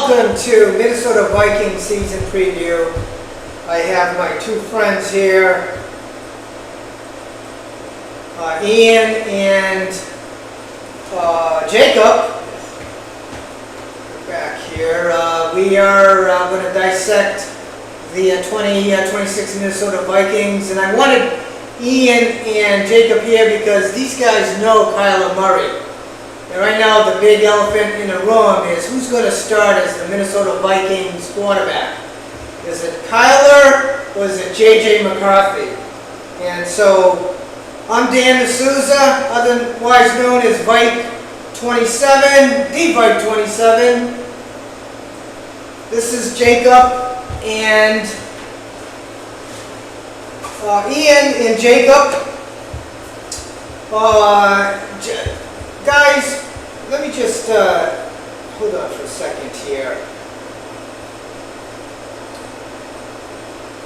welcome to Minnesota Vikings season preview. I have my two friends here, Ian and Jacob. Back here, we are going to dissect the 2026 Minnesota Vikings, and I wanted Ian and Jacob here because these guys know Kyler Murray. And right now, the big elephant in the room is who's going to start as the Minnesota Vikings quarterback. Is it Kyler or is it J.J. McCarthy? And so, I'm Dan D'Souza, otherwise known as Vike 27, the Vike 27. This is Jacob and Ian and Jacob. Guys, let me just hold on for a second here.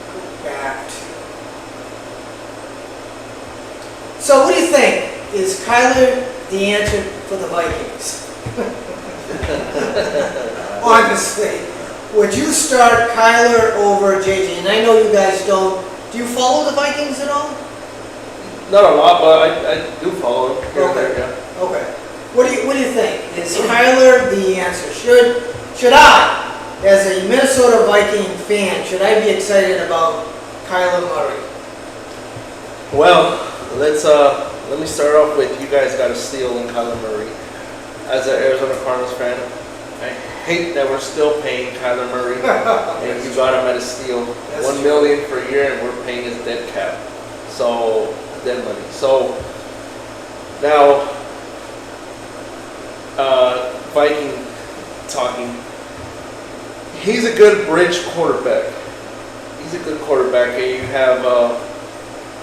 Go back to. So, what do you think? Is Kyler the answer for the Vikings? Honestly, would you start Kyler over JJ? And I know you guys don't. Do you follow the Vikings at all? Not a lot, but I do follow them. Okay. Yeah. Okay. What do you think? Is Kyler the answer? Should I, as a Minnesota Viking fan, should I be excited about Kyler Murray? Well, let me start off with you guys got a steal in Kyler Murray. As an Arizona Cardinals fan, I hate that we're still paying Kyler Murray, and you got him at a steal. That's $1 million per year, and we're paying his dead cap. So dead money. So now. Viking talking. He's a good bridge quarterback. He's a good quarterback. And you have,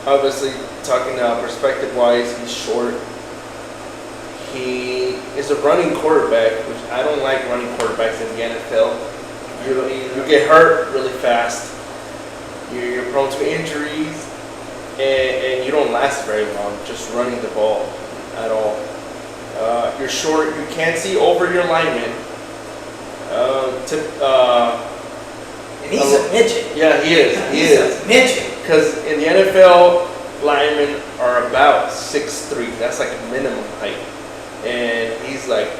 obviously, talking perspective-wise, he's short. He is a running quarterback, which I don't like running quarterbacks in the NFL. You get hurt really fast. You're prone to injuries, and you don't last very long just running the ball at all. You're short. You can't see over your lineman. And he's a midget. Yeah, he is. He is a midget. Because in the NFL, linemen are about 6'3". That's like a minimum height, and he's like,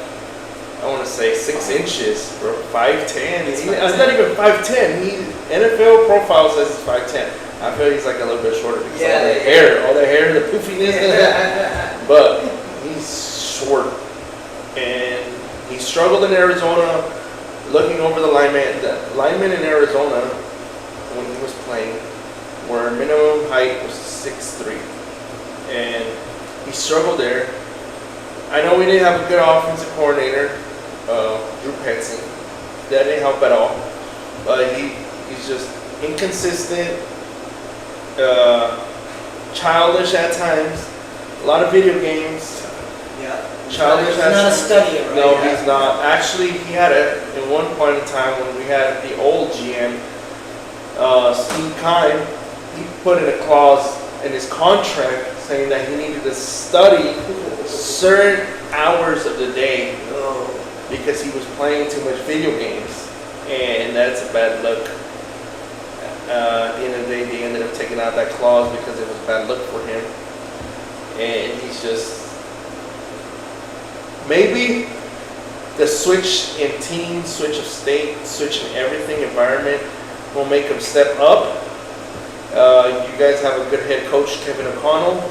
I want to say 6 inches or 5'10". He's not even 5'10". NFL profile says he's 5'10". I feel he's like a little bit shorter because all the hair, the poofiness, but he's short, and he struggled in Arizona looking over the lineman. The linemen in Arizona, when he was playing, were minimum height was 6'3", and he struggled there. I know we didn't have a good offensive coordinator, Drew Petzing. That didn't help at all, but he's just inconsistent, childish at times, a lot of video games. Yeah. Childish. He's not a studier, right? No, he's not. Actually, he had it in one point in time when we had the old GM, Steve Keim. He put in a clause in his contract saying that he needed to study certain hours of the day because he was playing too much video games, and that's a bad look. At the end of the day, they ended up taking out that clause because it was a bad look for him, and he's just. Maybe the switch in team, switch of state, switch in everything, environment will make him step up. You guys have a good head coach, Kevin O'Connell.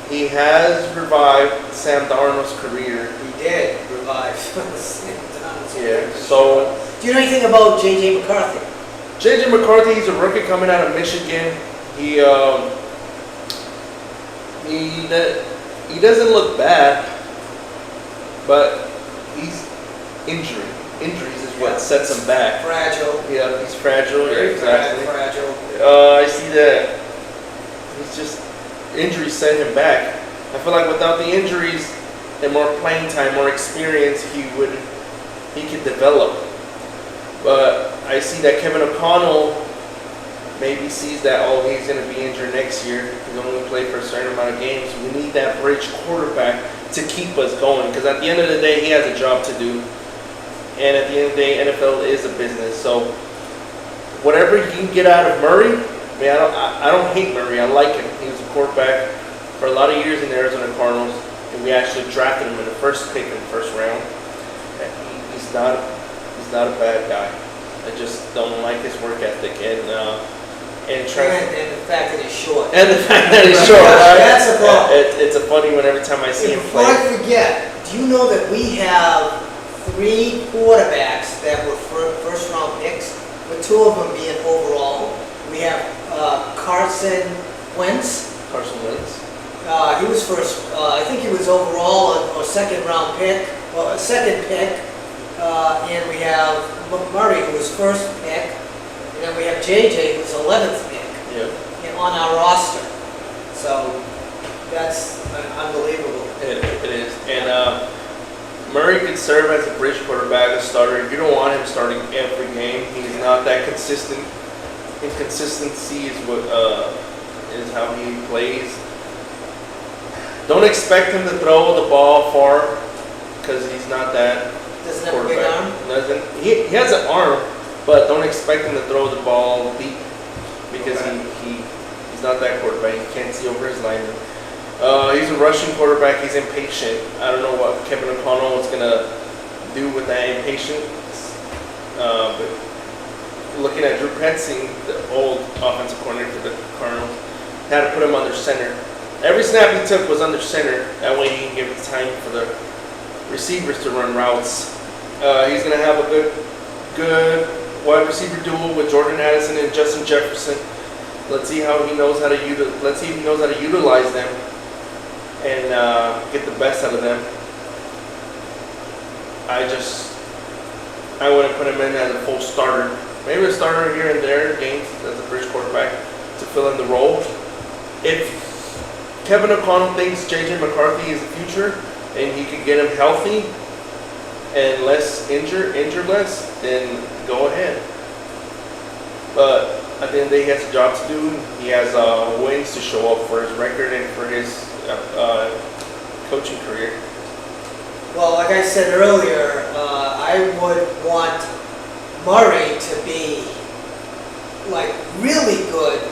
He has revived Sam Darnold's career. He did revive Sam Darnold's career. Yeah, so. Do you know anything about J.J. McCarthy? J.J. McCarthy, he's a rookie coming out of Michigan. He doesn't look bad. But he's injuries is what sets him back. Fragile. Yeah, he's fragile. Very exactly. fragile. I see that he's just injuries set him back. I feel like without the injuries and more playing time, more experience, he could develop. But I see that Kevin O'Connell maybe sees that he's going to be injured next year. He's only play for a certain amount of games. We need that bridge quarterback to keep us going, because at the end of the day, he has a job to do. And at the end of the day, NFL is a business. So whatever you can get out of Murray, man, I don't hate Murray. I like him. He was a quarterback for a lot of years in the Arizona Cardinals, and we actually drafted him in the first pick in the first round. And he's not a bad guy. I just don't like his work ethic and the fact that he's short. And the fact that he's short. Right? That's a problem. It's a funny one every time I see him Before play. I forget, do you know that we have 3 quarterbacks that were first round picks, with 2 of them being overall? We have Carson Wentz. Carson Wentz. He was first. I think he was overall a second round pick, or a second pick. And we have Murray, who was first pick. And then we have JJ, who's 11th pick on our roster. So that's unbelievable. It is. And Murray could serve as a bridge quarterback, a starter. You don't want him starting every game. He's not that consistent. Inconsistency is what is how he plays. Don't expect him to throw the ball far because he's not that. Doesn't have a big arm? He has an arm, but don't expect him to throw the ball deep because he's not that quarterback. He can't see over his lineman. He's a rushing quarterback. He's impatient. I don't know what Kevin O'Connell is going to do with that impatience. But looking at Drew Petzing, the old offensive coordinator for the Cardinals, had to put him under center. Every snap he took was under center. That way he can give the time for the receivers to run routes. He's going to have a good wide receiver duel with Jordan Addison and Justin Jefferson. Let's see how he knows how to utilize them and get the best out of them. I wouldn't put him in as a full starter. Maybe a starter here and there games as a bridge quarterback to fill in the role. If Kevin O'Connell thinks J.J. McCarthy is the future and he can get him healthy and less injure less, then go ahead. But at the end of the day, he has a job to do. He has wins to show up for his record and for his coaching career. Well, like I said earlier, I would want Murray to be like really good,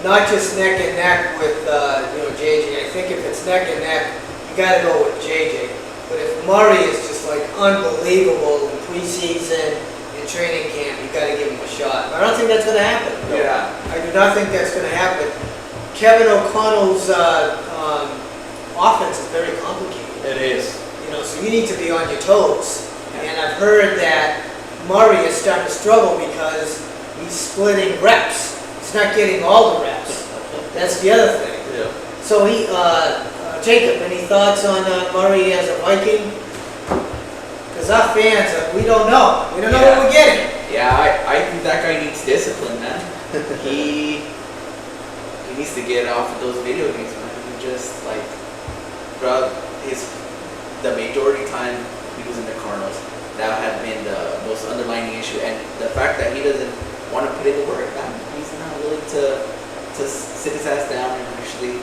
not just neck and neck with JJ. I think if it's neck and neck, you got to go with JJ. But if Murray is just like unbelievable in preseason, in training camp, you got to give him a shot. But I don't think that's going to happen. No. Yeah, I do not think that's going to happen. Kevin O'Connell's offense is very complicated. It is. So you need to be on your toes. And I've heard that Murray is starting to struggle because he's splitting reps. He's not getting all the reps. That's the other thing. Yeah. So Jacob, any thoughts on Murray as a Viking? Because our fans, we don't know. We don't know what we're getting. Yeah, I think that guy needs discipline, man. he needs to get off of those video games, man. He just throughout the majority time he was in the Cardinals, that had been the most underlining issue, and the fact that he doesn't want to put in the work, man. He's not willing to sit his ass down and actually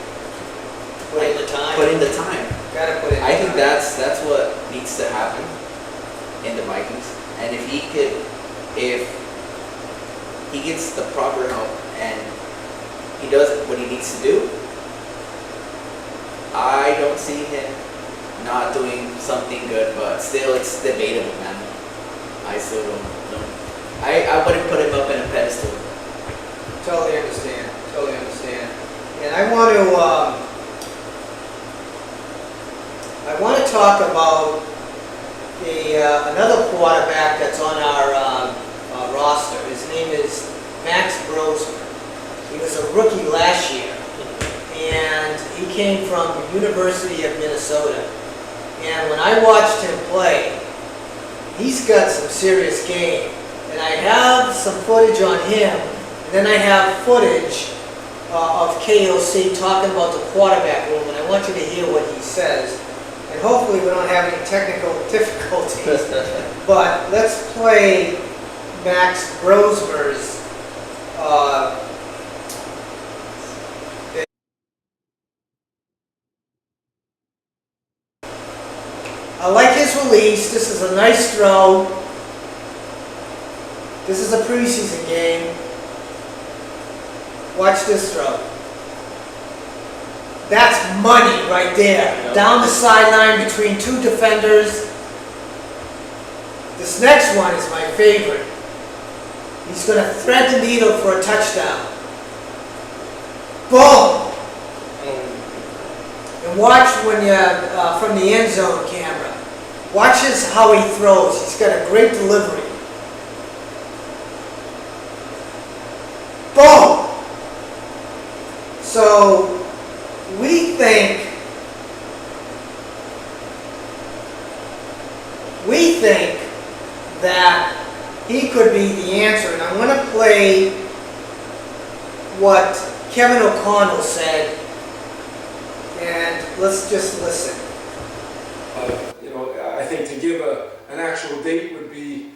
Put in the time. Put in the time. Gotta put in the time. I think that's what needs to happen in the Vikings, and if he gets the proper help and he does what he needs to do, I don't see him not doing something good, but still it's debatable, man. I still don't know. I wouldn't put him up in a pedestal. Totally understand. And I want to talk about another quarterback that's on our roster. His name is Max Brosmer. He was a rookie last year, and he came from the University of Minnesota. And when I watched him play, he's got some serious game. And I have some footage on him, and then I have footage of KOC talking about the quarterback room, and I want you to hear what he says. And hopefully we don't have any technical difficulties. But let's play Max Brosmer's I like his release. This is a nice throw. This is a preseason game. Watch this throw. That's money right there. Yep. Down the sideline between two defenders. This next one is my favorite. He's going to thread the needle for a touchdown. Boom! And watch when you, from the end zone camera. Watch how he throws. He's got a great delivery. Boom! So, we think that he could be the answer. And I'm going to play what Kevin O'Connell said, and let's just listen. I think to give an actual date would be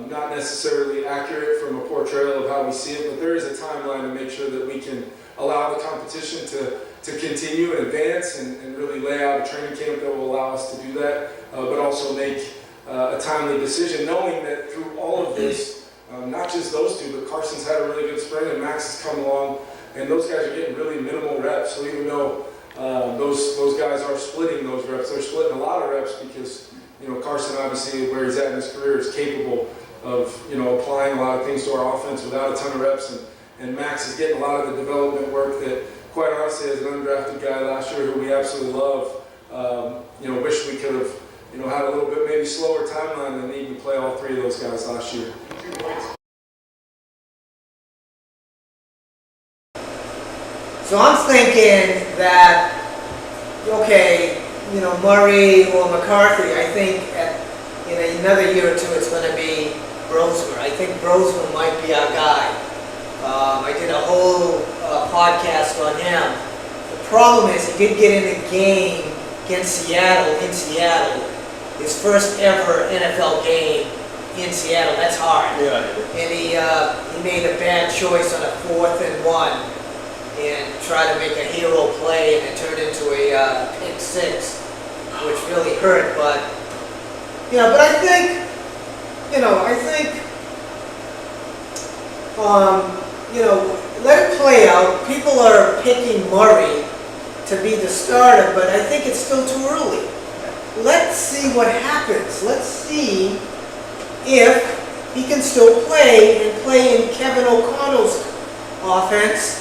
not necessarily accurate from a portrayal of how we see it, but there is a timeline to make sure that we can allow the competition to continue and advance and really lay out a training camp that will allow us to do that, but also make a timely decision, knowing that through all of this, not just those two, but Carson's had a really good spring and Max has come along, and those guys are getting really minimal reps. So even though those guys are splitting those reps, they're splitting a lot of reps because Carson, obviously where he's at in his career, is capable of applying a lot of things to our offense without a ton of reps, and Max is getting a lot of the development work that, quite honestly, as an undrafted guy last year who we absolutely love, wish we could have had a little bit maybe slower timeline than even play all three of those guys last year. So I'm thinking that, okay, Murray or McCarthy, I think in another year or two it's going to be Brosmer. I think Brosmer might be our guy. I did a whole podcast on him. The problem is he did get in a game against Seattle, in Seattle, his first ever NFL game in Seattle. That's hard. Yeah. And he made a bad choice on a 4th and 1 and tried to make a hero play, and it turned into a pick 6, which really hurt. But I think let it play out. People are picking Murray to be the starter, but I think it's still too early. Let's see what happens. Let's see if he can still play in Kevin O'Connell's offense,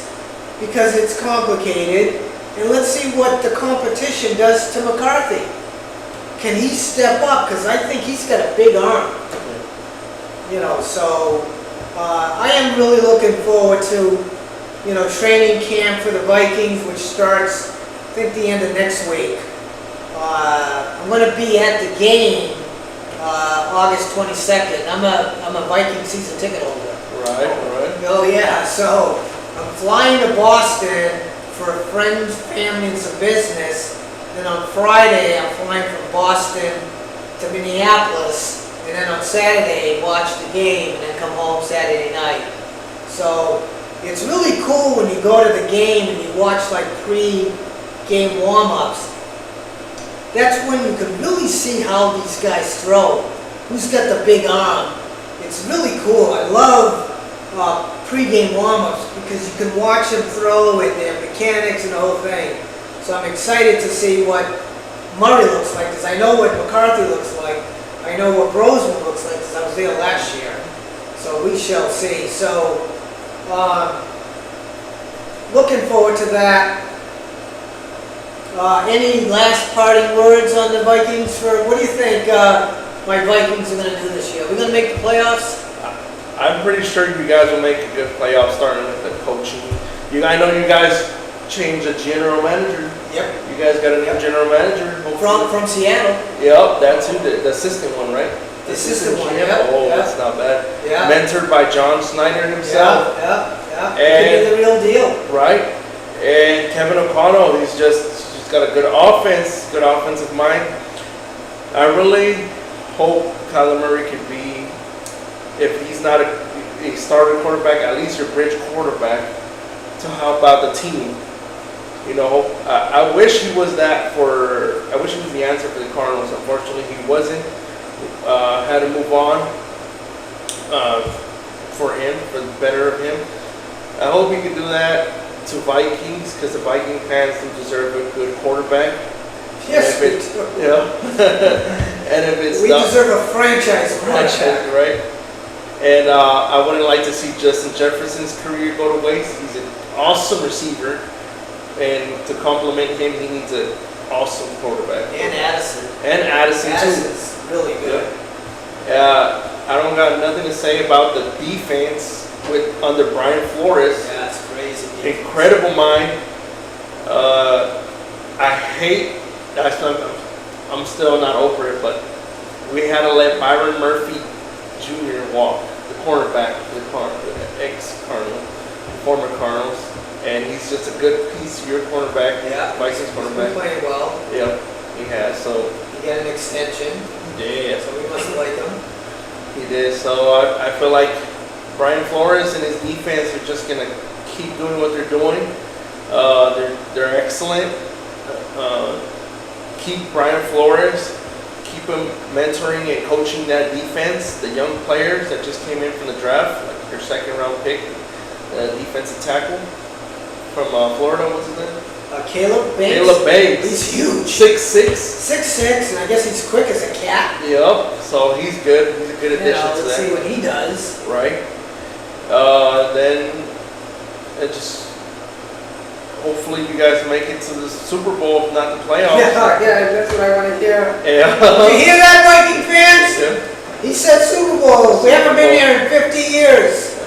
because it's complicated. And let's see what the competition does to McCarthy. Can he step up? Because I think he's got a big arm. So I am really looking forward to, training camp for the Vikings, which starts, I think, the end of next week. I'm going to be at the game August 22nd. I'm a Viking season ticket holder. Right. Oh yeah, so I'm flying to Boston for friends, family, and some business. Then on Friday, I'm flying from Boston to Minneapolis. And then on Saturday, watch the game and then come home Saturday night. So it's really cool when you go to the game and you watch like pre-game warm-ups. That's when you can really see how these guys throw. Who's got the big arm? It's really cool. I love pre-game warm-ups because you can watch them throw and their mechanics and the whole thing. So I'm excited to see what Murray looks like, because I know what McCarthy looks like. I know what Brosman looks like because I was there last year. So we shall see. So looking forward to that. Any last parting words on the Vikings? What do you think my Vikings are going to do this year? Are we going to make the playoffs? I'm pretty sure you guys will make a good playoff, starting with the coaching. I know you guys changed the general manager. Yep. You guys got a new general manager. From Seattle. Yep, that's who the assistant one, right? The assistant one, GM? yeah. Oh, yeah. that's not bad. Yeah. Mentored by John Snyder himself. Yeah. And the real deal. Right. And Kevin O'Connell, he's got a good offense, good offensive mind. I really hope Kyler Murray could be, if he's not a starting quarterback, at least your bridge quarterback to help out the team. I wish he was I wish he was the answer for the Cardinals. Unfortunately, he wasn't. Had to move on. for him, for the better of him. I hope he can do that to Vikings, because the Viking fans do deserve a good quarterback. Yes, And we if do. it- yeah. And if it's We not deserve a franchise franchise, quarterback. right? And I wouldn't like to see Justin Jefferson's career go to waste. He's an awesome receiver, and to complement him, he needs an awesome quarterback. And Addison. And Addison too. Addison's really good. I don't got nothing to say about the defense under Brian Flores. Yeah, it's crazy. Incredible mind. I hate. I'm still not over it, but we had to let Byron Murphy Jr. walk, the cornerback for the ex-Cardinal, former Cardinals, and he's just a good piece of your cornerback. Yeah. Vikings He's been cornerback. playing well. Yep, he has. So He got an extension, yeah. so we must like him. He did. So I feel like Brian Flores and his defense are just gonna keep doing what they're doing. They're excellent. Keep Brian Flores. Keep him mentoring and coaching that defense. The young players that just came in from the draft, like your second round pick, defensive tackle from Florida. What's his name? Caleb Banks. Caleb Banks. He's huge. 6'6". 6'6", and I guess he's quick as a cat. Yep. So he's good. He's a good addition to Let's that. see what he does. Right. Then it just hopefully you guys make it to the Super Bowl, if not the playoffs. Yeah, that's what I want to hear. Yeah. Did you hear that, Viking fans? Yeah. He said Super Bowls. We haven't been here in 50 years.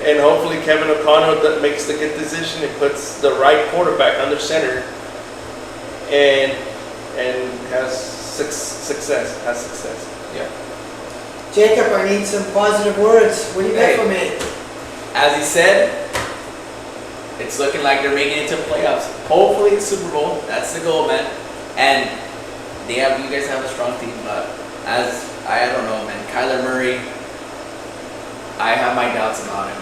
And hopefully Kevin O'Connell makes the good decision and puts the right quarterback under center and has success. Yeah. Jacob, I need some positive words. What do you got Hey. for me? As he said, it's looking like they're making it to playoffs. Hopefully it's Super Bowl. That's the goal, man. And you guys have a strong team, but I don't know, man. Kyler Murray, I have my doubts about him.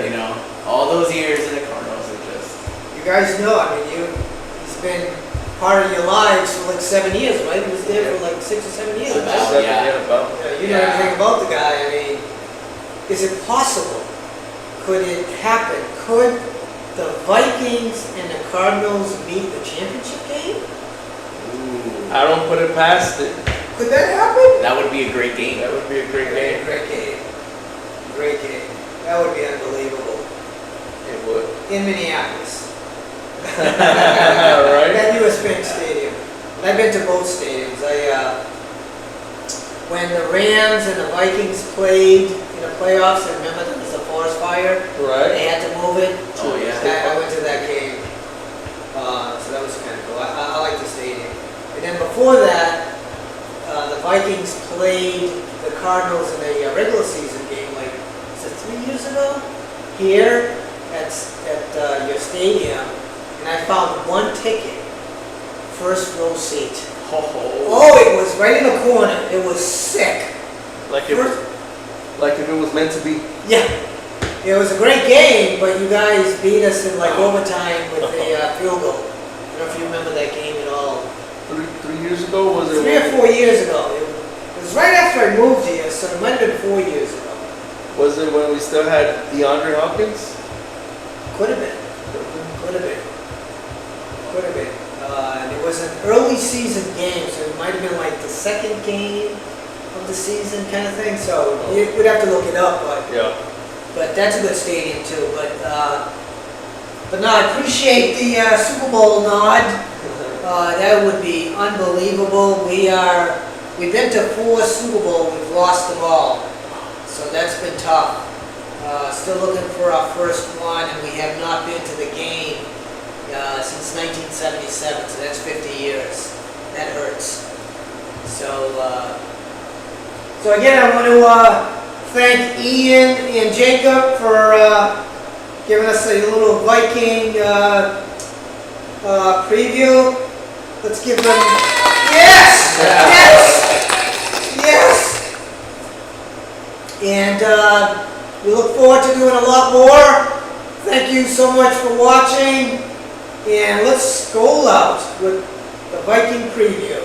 You know, all those years in the Cardinals are just. You guys know, I mean, he's been part of your lives for like 7 years, right? He was there for like 6 or 7 years. About. right? Yeah. About. You know Yeah. everything about the guy. I mean, is it possible? Could it happen? Could the Vikings and the Cardinals meet the championship game? Ooh, I don't put it past it. Could that happen? that would be a great game. That would be a great game. Great game. Great game. That would be unbelievable. It would. In Minneapolis. Right? At US Bank Stadium. And I've been to both stadiums. When the Rams and the Vikings played in the playoffs, I remember there was a forest fire. Right. They had to move it. Oh, yeah. I went to that game. So that was kind of cool. I like the stadium. And then before that, the Vikings played the Cardinals in a regular season game, like, is it 3 years ago? Here at your stadium. And I found one ticket, first row seat. Oh, it was right in the corner. It was sick. Like if it was meant to be. Yeah. It was a great game, but you guys beat us in like overtime with a field goal. I don't know if you remember that game at all. 3 years ago, was it? 3 or 4 years ago. It was right after I moved here, so it might have been 4 years ago. Was it when we still had DeAndre Hopkins? Could have been. Could have been. Could have been. And it was an early season game, so it might have been like the second game of the season kind of thing. So we'd have to look it up, Yeah. but that's a good stadium too. But no, I appreciate the Super Bowl nod. That would be unbelievable. We've been to 4 Super Bowl. We've lost them all, so that's been tough. Still looking for our first one, and we have not been to the game since 1977. So that's 50 years. That hurts. So again, I want to thank Ian and Jacob for giving us a little Viking preview. Let's give them, yes, yes. And we look forward to doing a lot more. Thank you so much for watching. And let's skol out with the Viking preview.